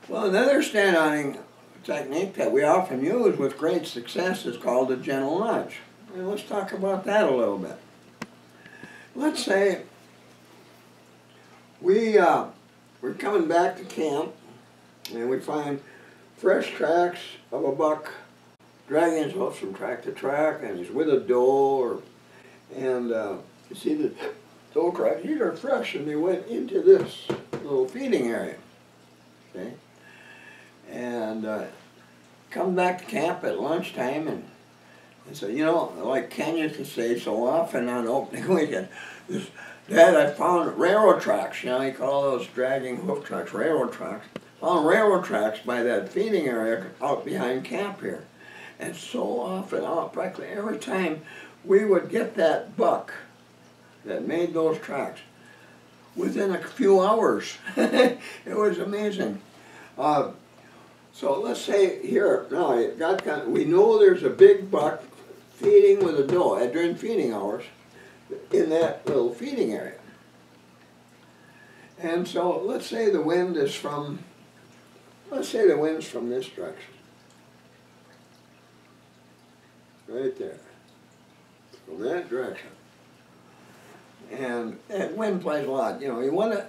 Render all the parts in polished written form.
Well, another stand-outing technique that we often use with great success is called a gentle nudge. And let's talk about that a little bit. Let's say we're coming back to camp and we find fresh tracks of a buck dragging his hooves from track to track, and he's with a doe, and you see the doe tracks, these are fresh, and they went into this little feeding area. Okay? And come back to camp at lunchtime, and so, you know, like Ken used to say so often on opening weekend, Dad, I found railroad tracks. You know, you call those dragging hoof tracks railroad tracks. Found railroad tracks by that feeding area out behind camp here. And so often, practically every time, we would get that buck that made those tracks within a few hours. It was amazing. So let's say here, now we know there's a big buck feeding with a doe during feeding hours in that little feeding area. And so let's say the wind is from, let's say the wind's from this direction. Right there. From that direction. And wind plays a lot. You know, you want to,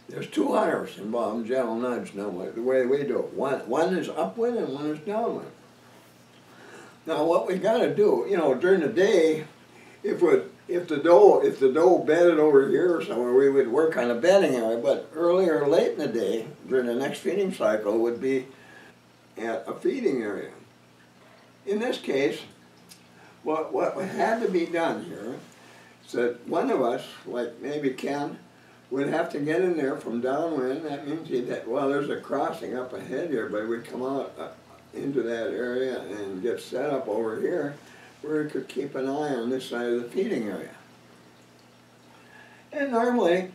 there's two hunters involved in gentle nudge now, the way we do it. One is upwind and one is downwind. Now what we got to do, you know, during the day, if the doe bedded over here or somewhere, we would work on a bedding area. But early or late in the day, during the next feeding cycle, would be at a feeding area. In this case, what had to be done here is that one of us, like maybe Ken, would have to get in there from downwind. That means there's a crossing up ahead here, but we'd come out into that area and get set up over here where we could keep an eye on this side of the feeding area. And normally,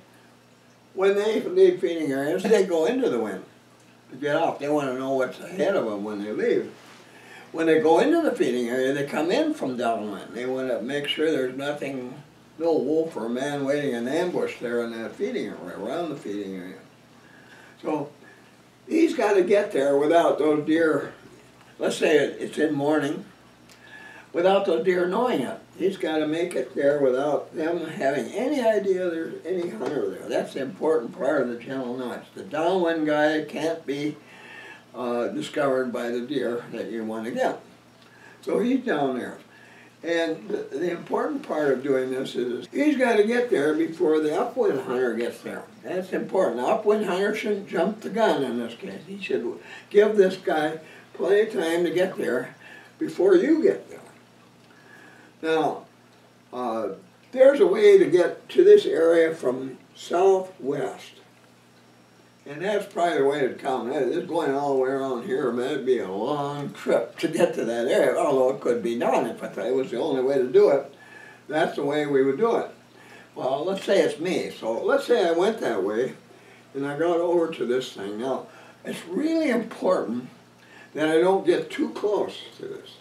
when they leave feeding areas, they go into the wind to get off. They want to know what's ahead of them when they leave. When they go into the feeding area, they come in from downwind. They want to make sure there's nothing, no wolf or man waiting in ambush there in that feeding area, around the feeding area. So he's got to get there without those deer, let's say it's in morning, without those deer knowing it. He's got to make it there without them having any idea there's any hunter there. That's the important part of the gentle nudge. The downwind guy can't be discovered by the deer that you want to get. So he's down there. And the important part of doing this is he's got to get there before the upwind hunter gets there. That's important. The upwind hunter shouldn't jump the gun in this case. He should give this guy plenty of time to get there before you get there. Now, there's a way to get to this area from southwest. And that's probably the way to come. This going all the way around here, that'd be a long trip to get to that area, although it could be done if it was the only way to do it. That's the way we would do it. Well, let's say it's me. So let's say I went that way, and I got over to this thing. Now, it's really important that I don't get too close to this.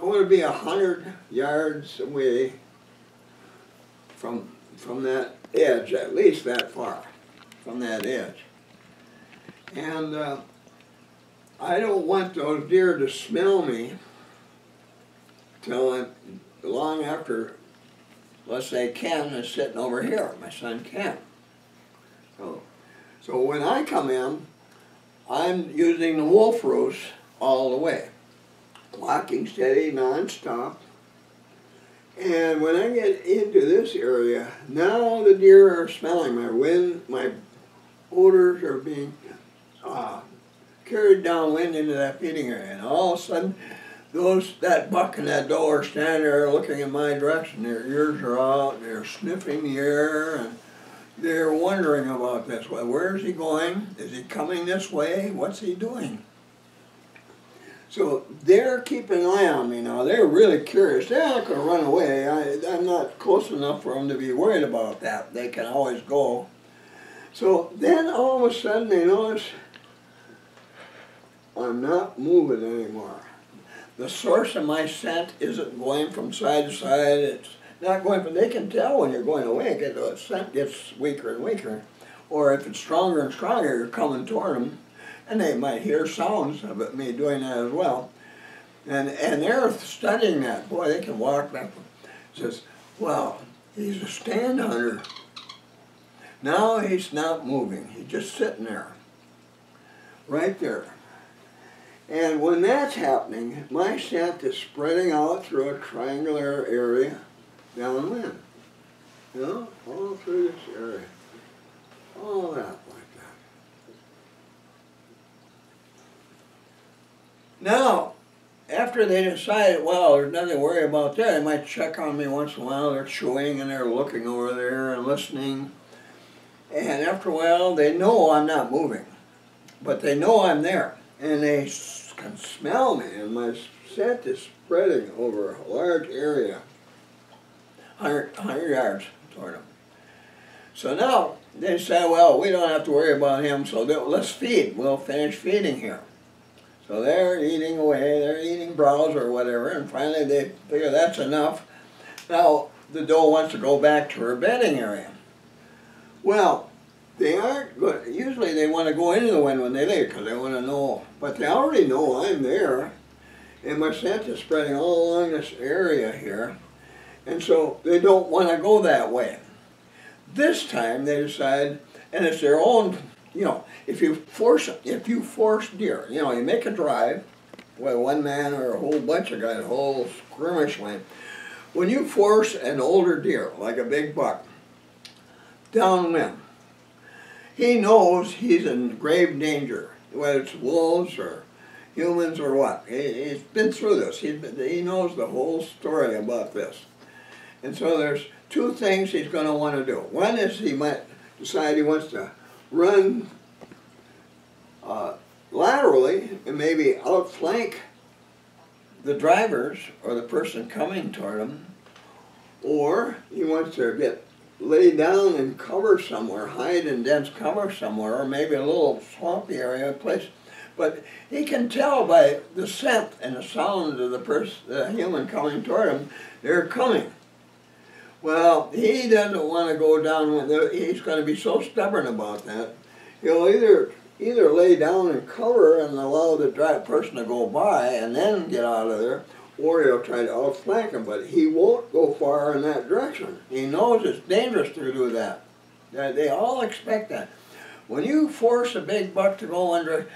I want to be 100 yards away from that edge, at least that far from that edge. And I don't want those deer to smell me till long after, let's say Ken is sitting over here, my son Ken. So when I come in, I'm using the wolf roost all the way, walking steady, non-stop. And when I get into this area, now the deer are smelling my wind, my odors are being carried downwind into that feeding area, and all of a sudden, that buck and that doe are standing there looking in my direction. Their ears are out, they're sniffing the air, and they're wondering about this. Well, where is he going? Is he coming this way? What's he doing? So they're keeping an eye on me now. They're really curious. They're not going to run away. I'm not close enough for them to be worried about that. They can always go. So then all of a sudden they notice I'm not moving anymore. The source of my scent isn't going from side to side. It's not going from, they can tell when you're going away. The scent gets weaker and weaker. Or if it's stronger and stronger, you're coming toward them. And they might hear sounds of it, me doing that as well. And they're studying that. Boy, they can walk back. Says, well, he's a stand hunter. Now he's not moving. He's just sitting there. Right there. And when that's happening, my scent is spreading out through a triangular area downwind. You know, all through this area. All that like that. Now, after they decided, well, there's nothing to worry about that, they might check on me once in a while. They're chewing and they're looking over there and listening. And after a while, they know I'm not moving. But they know I'm there. And they can smell me, and my scent is spreading over a large area, 100 yards toward them. So now they say, well, we don't have to worry about him, so let's feed. We'll finish feeding here. So they're eating away, they're eating browse or whatever, and finally they figure that's enough. Now the doe wants to go back to her bedding area. Well, they aren't good. Usually they want to go into the wind when they leave because they want to know. But they already know I'm there. And my scent is spreading all along this area here. And so they don't want to go that way. This time they decide, and it's their own, you know, if you force deer, you know, you make a drive, whether one man or a whole bunch of guys, a whole skirmish line. When you force an older deer, like a big buck, downwind, he knows he's in grave danger, whether it's wolves or humans or what. He's been through this. He knows the whole story about this. And so there's two things he's going to want to do. One is he might decide he wants to run laterally and maybe outflank the drivers or the person coming toward him, or he wants to lay down and cover somewhere, hide in dense cover somewhere, or maybe a little swampy area place. But he can tell by the scent and the sound of the human coming toward him, they're coming. Well, he doesn't want to go down. He's going to be so stubborn about that. He'll either lay down and cover and allow the person to go by and then get out of there, or he'll try to outflank him, but he won't go far in that direction. He knows it's dangerous to do that. They all expect that. When you force a big buck to go under,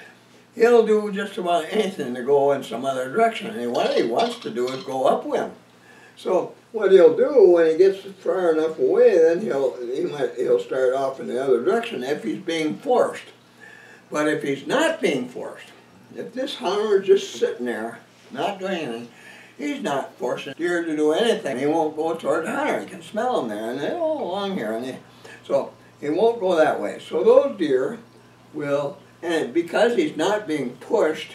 he'll do just about anything to go in some other direction. And what he wants to do is go upwind. So what he'll do when he gets far enough away, then he'll start off in the other direction if he's being forced. But if he's not being forced, if this hunter is just sitting there, not doing anything, he's not forcing deer to do anything. He won't go toward the hunter. He can smell them there, and they're all along here. So he won't go that way. So those deer will, and because he's not being pushed,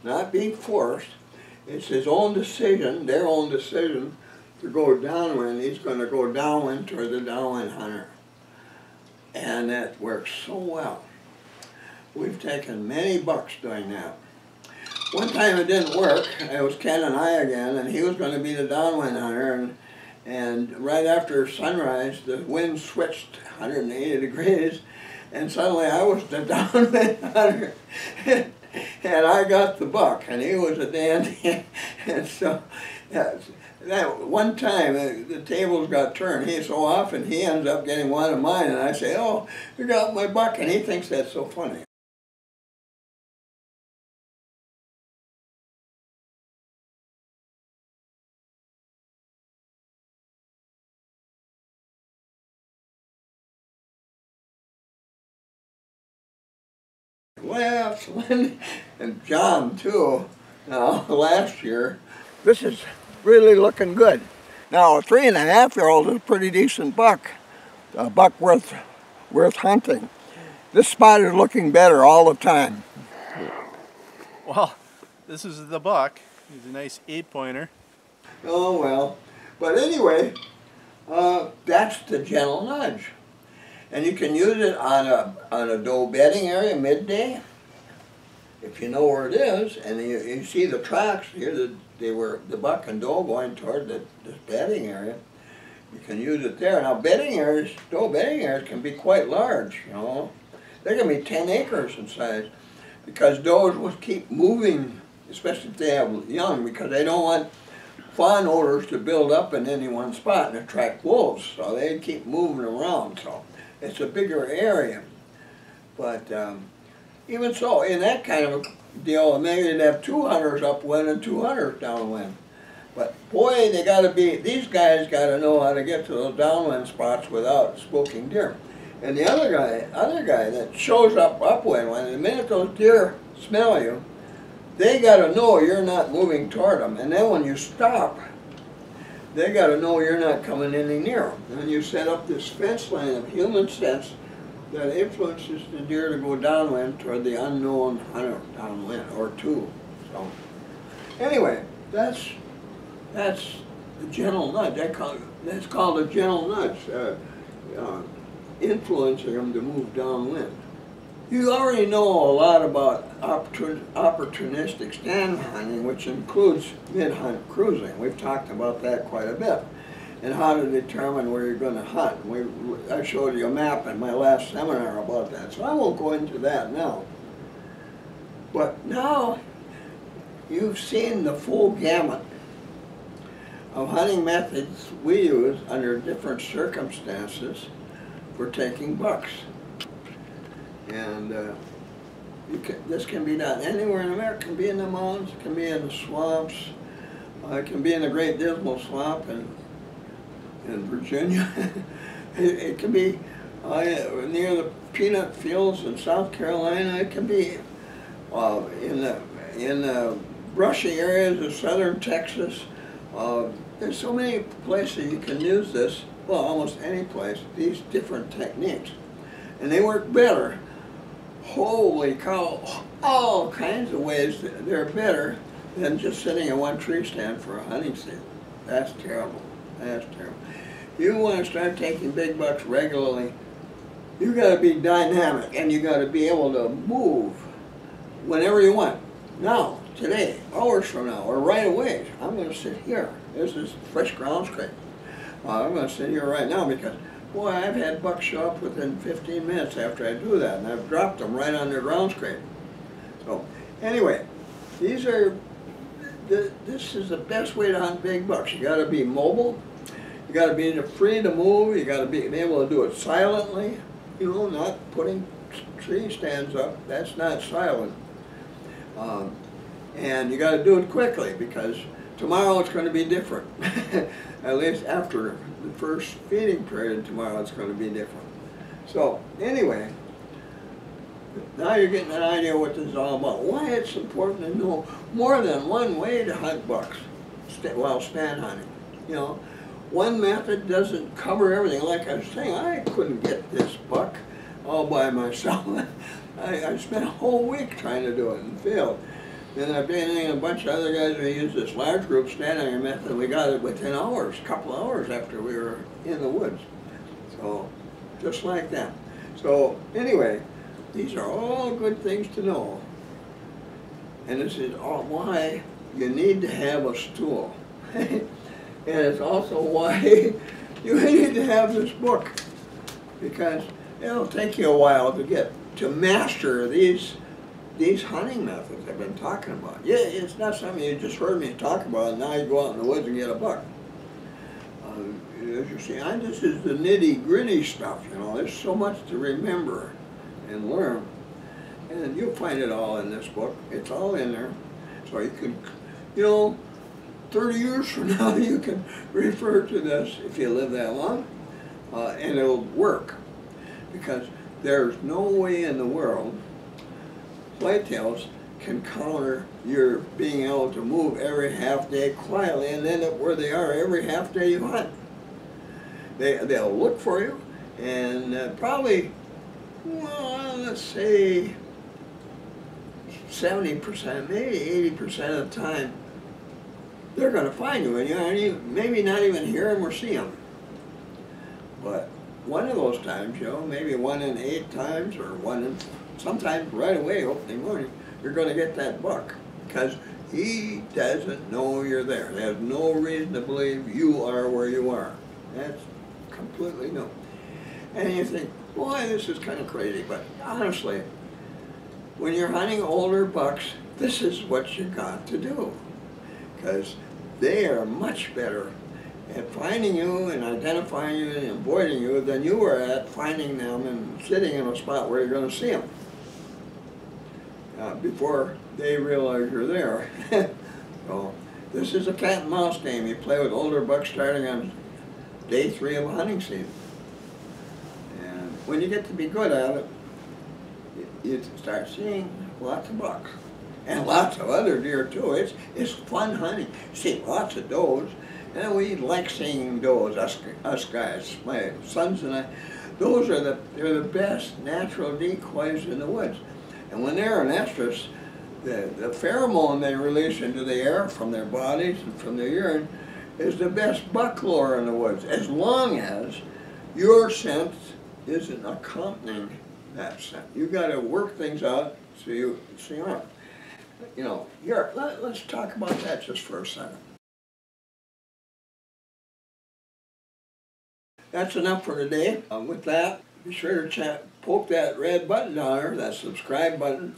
not being forced, it's his own decision, their own decision, to go downwind. He's going to go downwind toward the downwind hunter. And that works so well. We've taken many bucks doing that. One time it didn't work. It was Ken and I again, and he was going to be the downwind hunter. And right after sunrise, the wind switched 180 degrees, and suddenly I was the downwind hunter. And I got the buck, and he was a dandy. And so that one time, the tables got turned. So often he ends up getting one of mine, and I say, "Oh, you got my buck," and he thinks that's so funny. Well, and John too, now last year. This is really looking good. Now a 3.5-year-old is a pretty decent buck, a buck worth hunting. This spot is looking better all the time. Well, this is the buck. He's a nice 8-pointer. Oh well, but anyway, that's the gentle nudge. And you can use it on a doe bedding area midday, if you know where it is, and you see the tracks here. The buck and doe going toward this bedding area. You can use it there. Now doe bedding areas can be quite large. You know, they can be 10 acres in size. because does will keep moving, especially if they have young, because they don't want fawn odors to build up in any one spot and attract wolves. So they keep moving around. So it's a bigger area. But even so, in that kind of a deal, maybe they'd have 2 hunters upwind and 2 hunters downwind. But boy, these guys got to know how to get to those downwind spots without spooking deer. And the other guy that shows up upwind, when the minute those deer smell you, they got to know you're not moving toward them. And then when you stop, they got to know you're not coming any near them. And you set up this fence line of human sense that influences the deer to go downwind toward the unknown hunter downwind, or 2. So anyway, that's the gentle nudge. That's called a gentle nudge, influencing them to move downwind. You already know a lot about opportunistic stand hunting, which includes mid-hunt cruising. We've talked about that quite a bit, and how to determine where you're going to hunt. I showed you a map in my last seminar about that, so I won't go into that now. But now you've seen the full gamut of hunting methods we use under different circumstances for taking bucks. And this can be done anywhere in America. It can be in the mountains, it can be in the swamps, it can be in the Great Dismal Swamp in Virginia. it can be near the peanut fields in South Carolina. It can be in the brushy areas of southern Texas. There's so many places you can use this, well, almost any place, these different techniques. And they work better. Holy cow, all kinds of ways they're better than just sitting in one tree stand for a hunting season. That's terrible. That's terrible. You want to start taking big bucks regularly, you got to be dynamic, and you got to be able to move whenever you want. Now, today, hours from now, or right away, I'm going to sit here. This is fresh ground scrape. I'm going to sit here right now because, boy, I've had bucks show up within 15 minutes after I do that, and I've dropped them right on their ground scrape. So, anyway, this is the best way to hunt big bucks. You got to be mobile. You got to be free to move. You got to be able to do it silently. You know, not putting tree stands up. That's not silent. And you got to do it quickly, because tomorrow it's going to be different. At least after the first feeding period tomorrow, it's going to be different. So anyway, now you're getting an idea what this is all about. Why it's important to know more than one way to hunt bucks while stand hunting. You know, one method doesn't cover everything. Like I was saying, I couldn't get this buck all by myself. I spent a whole week trying to do it and failed. Then I've been in a bunch of other guys who used this large group standing method, and we got it within hours, a couple hours after we were in the woods. So, just like that. So, anyway, these are all good things to know. And this is all why you need to have a stool. And it's also why you need to have this book, because it'll take you a while to master these hunting methods I've been talking about. Yeah, it's not something you just heard me talk about and now you go out in the woods and get a buck. As you see, this is the nitty-gritty stuff, you know. There's so much to remember and learn. And you'll find it all in this book. It's all in there. So you can, you know, 30 years from now you can refer to this, if you live that long, and it'll work. Because there's no way in the world whitetails can counter your being able to move every half day quietly and end up where they are every half day you hunt. They'll look for you, and probably, well, let's say 70%, maybe 80% of the time, they're going to find you, and you maybe not even hear them or see them. But one of those times, you know, maybe 1 in 8 times, or sometimes right away, opening morning, you're going to get that buck, because he doesn't know you're there. He has no reason to believe you are where you are. That's completely new. And you think, boy, this is kind of crazy, but honestly, when you're hunting older bucks, this is what you got to do, because they are much better at finding you and identifying you and avoiding you than you are at finding them and sitting in a spot where you're going to see them before they realize you're there. So this is a cat and mouse game. You play with older bucks starting on day 3 of a hunting season. And when you get to be good at it, you start seeing lots of bucks. And lots of other deer too. It's fun hunting. See lots of does. And we like seeing does, us guys, my sons and I. They're the best natural decoys in the woods. And when they're in estrus, the pheromone they release into the air from their bodies and from their urine is the best buck lure in the woods, as long as your scent isn't accompanying that scent. You got to work things out so you aren't. You know, here, let's talk about that just for a second. That's enough for today. With that, be sure to poke that red button down there, that subscribe button,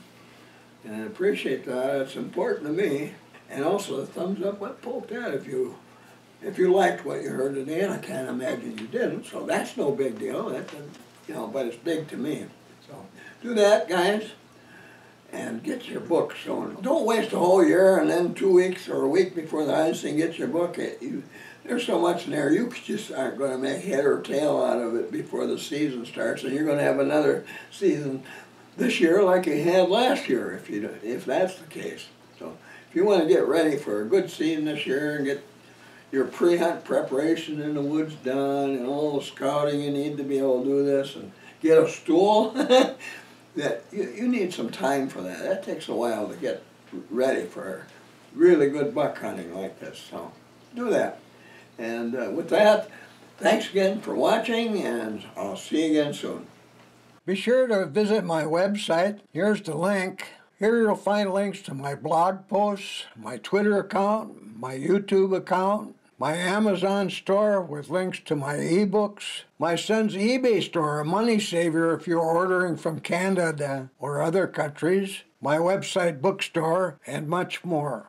and I appreciate that. It's important to me. And also the thumbs up, poke that if you liked what you heard today, and I can't imagine you didn't, so that's no big deal. But it's big to me. So do that, guys, and get your book shown. Don't waste a whole year and then 2 weeks or a week before the hunting, get your book. There's so much in there, you just aren't going to make head or tail out of it before the season starts, and you're going to have another season this year like you had last year, if that's the case. So if you want to get ready for a good season this year and get your pre-hunt preparation in the woods done and all the scouting you need to be able to do this and get a stool, that you need some time for that. That takes a while to get ready for really good buck hunting like this. So do that. And with that, thanks again for watching, and I'll see you again soon. Be sure to visit my website. Here's the link. Here you'll find links to my blog posts, my Twitter account, my YouTube account, my Amazon store with links to my ebooks, my son's eBay store, a money saver if you're ordering from Canada or other countries, my website bookstore, and much more.